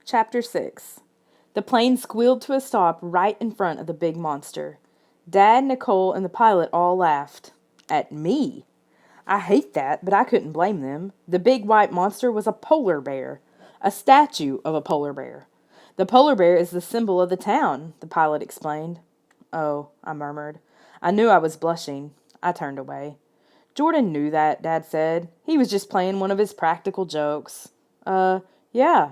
Chapter 6. The plane squealed to a stop right in front of the big monster. Dad, Nicole, and the pilot all laughed. At me. I hate that, but I couldn't blame them. The big white monster was a polar bear. A statue of a polar bear. The polar bear is the symbol of the town, the pilot explained. Oh, I murmured. I knew I was blushing. I turned away. Jordan knew that, Dad said. He was just playing one of his practical jokes. Yeah.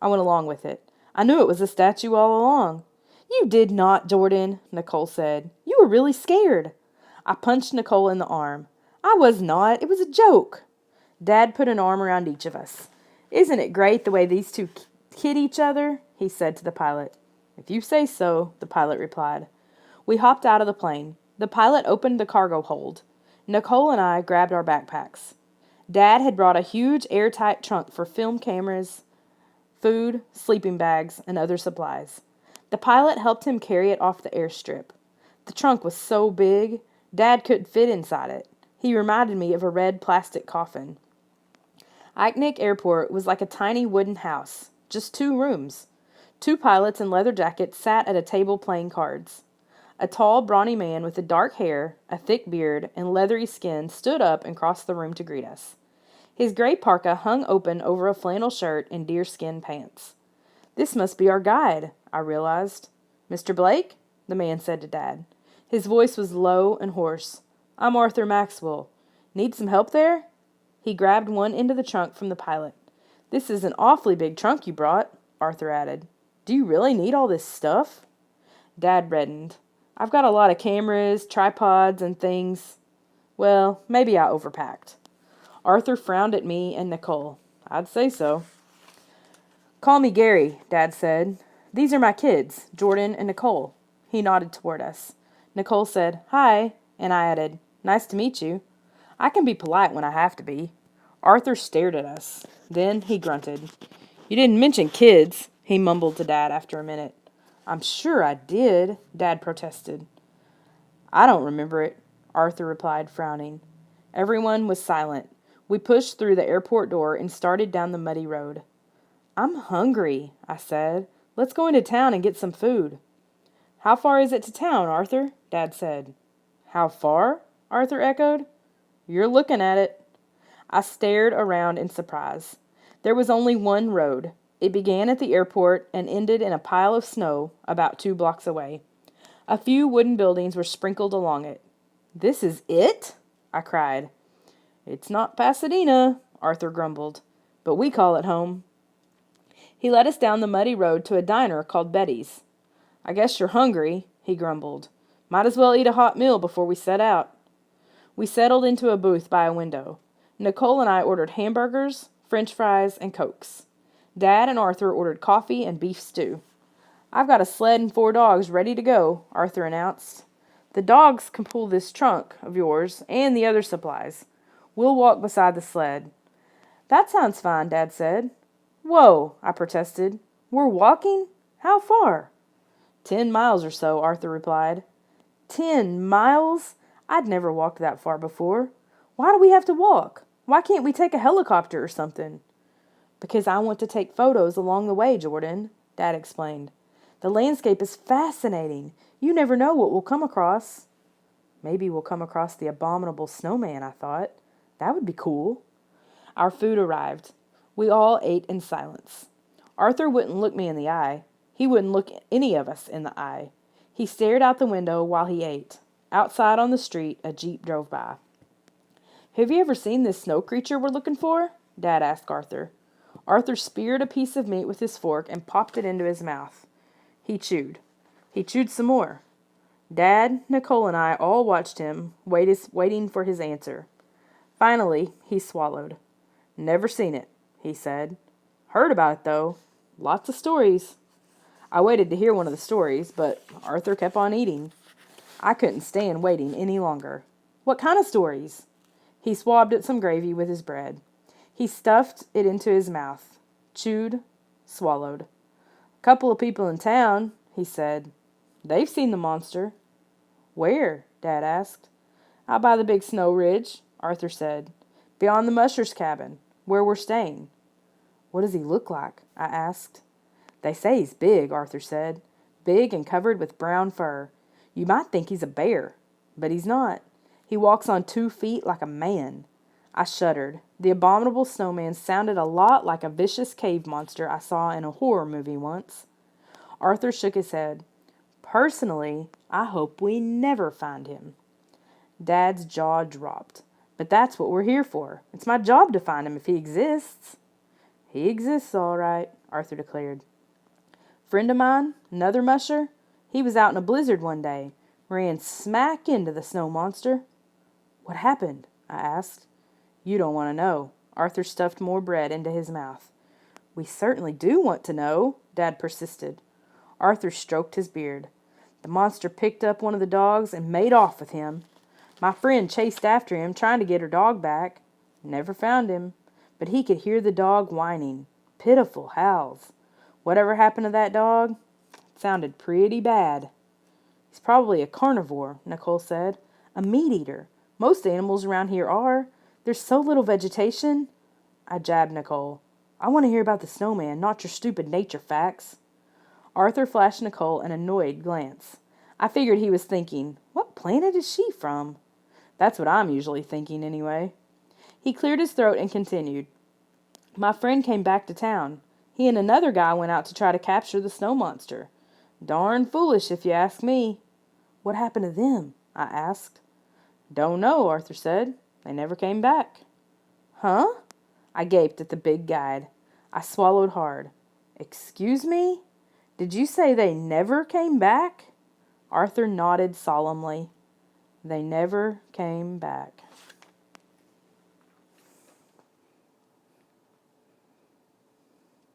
I went along with it. I knew it was a statue all along. You did not, Jordan, Nicole said. You were really scared. I punched Nicole in the arm. I was not. It was a joke. Dad put an arm around each of us. Isn't it great the way these two kid each other? He said to the pilot. If you say so, the pilot replied. We hopped out of the plane. The pilot opened the cargo hold. Nicole and I grabbed our backpacks. Dad had brought a huge airtight trunk for film cameras, food, sleeping bags, and other supplies. The pilot helped him carry it off the airstrip. The trunk was so big, Dad couldn't fit inside it. He reminded me of a red plastic coffin. Eichnick Airport was like a tiny wooden house, just 2 rooms. 2 pilots in leather jackets sat at a table playing cards. A tall, brawny man with dark hair, a thick beard, and leathery skin stood up and crossed the room to greet us. His gray parka hung open over a flannel shirt and deerskin pants. This must be our guide, I realized. Mr. Blake? The man said to Dad. His voice was low and hoarse. I'm Arthur Maxwell. Need some help there? He grabbed one end of the trunk from the pilot. This is an awfully big trunk you brought, Arthur added. Do you really need all this stuff? Dad reddened. I've got a lot of cameras, tripods, and things. Well, maybe I overpacked. Arthur frowned at me and Nicole. I'd say so. Call me Gary, Dad said. These are my kids, Jordan and Nicole. He nodded toward us. Nicole said, Hi, and I added, Nice to meet you. I can be polite when I have to be. Arthur stared at us. Then he grunted. You didn't mention kids, he mumbled to Dad after a minute. I'm sure I did, Dad protested. I don't remember it, Arthur replied, frowning. Everyone was silent. We pushed through the airport door and started down the muddy road. I'm hungry, I said. Let's go into town and get some food. How far is it to town, Arthur? Dad said. How far? Arthur echoed. You're looking at it. I stared around in surprise. There was only one road. It began at the airport and ended in a pile of snow about 2 blocks away. A few wooden buildings were sprinkled along it. This is it? I cried. It's not Pasadena, Arthur grumbled, but we call it home. He led us down the muddy road to a diner called Betty's. I guess you're hungry, he grumbled. Might as well eat a hot meal before we set out. We settled into a booth by a window. Nicole and I ordered hamburgers, French fries, and Cokes. Dad and Arthur ordered coffee and beef stew. I've got a sled and 4 dogs ready to go, Arthur announced. The dogs can pull this trunk of yours and the other supplies. We'll walk beside the sled. That sounds fine, Dad said. Whoa, I protested. We're walking? How far? 10 miles or so, Arthur replied. 10 miles? I'd never walked that far before. Why do we have to walk? Why can't we take a helicopter or something? Because I want to take photos along the way, Jordan, Dad explained. The landscape is fascinating. You never know what we'll come across. Maybe we'll come across the abominable snowman, I thought. That would be cool. Our food arrived. We all ate in silence. Arthur wouldn't look me in the eye. He wouldn't look any of us in the eye. He stared out the window while he ate. Outside on the street, a jeep drove by. Have you ever seen this snow creature we're looking for? Dad asked Arthur. Arthur speared a piece of meat with his fork and popped it into his mouth. He chewed. He chewed some more. Dad, Nicole, and I all watched him, waiting for his answer. Finally, he swallowed. Never seen it, he said. Heard about it, though. Lots of stories. I waited to hear one of the stories, but Arthur kept on eating. I couldn't stand waiting any longer. What kind of stories? He swabbed at some gravy with his bread. He stuffed it into his mouth, chewed, swallowed. A couple of people in town, he said. They've seen the monster. Where? Dad asked. Out by the big snow ridge, Arthur said. Beyond the musher's cabin, where we're staying. What does he look like? I asked. They say he's big, Arthur said. Big and covered with brown fur. You might think he's a bear, but he's not. He walks on 2 feet like a man. I shuddered. The abominable snowman sounded a lot like a vicious cave monster I saw in a horror movie once. Arthur shook his head. Personally, I hope we never find him. Dad's jaw dropped. But that's what we're here for. It's my job to find him if he exists. He exists, all right, Arthur declared. Friend of mine, another musher, he was out in a blizzard one day, ran smack into the snow monster. What happened? I asked. You don't want to know. Arthur stuffed more bread into his mouth. We certainly do want to know, Dad persisted. Arthur stroked his beard. The monster picked up one of the dogs and made off with him. My friend chased after him, trying to get her dog back. Never found him, but he could hear the dog whining. Pitiful howls. Whatever happened to that dog? It sounded pretty bad. He's probably a carnivore, Nicole said. A meat eater. Most animals around here are. There's so little vegetation. I jabbed Nicole. I want to hear about the snowman, not your stupid nature facts. Arthur flashed Nicole an annoyed glance. I figured he was thinking, what planet is she from? That's what I'm usually thinking anyway. He cleared his throat and continued. My friend came back to town. He and another guy went out to try to capture the snow monster. Darn foolish if you ask me. What happened to them? I asked. Don't know, Arthur said. They never came back. Huh? I gaped at the big guide. I swallowed hard. Excuse me? Did you say they never came back? Arthur nodded solemnly. They never came back.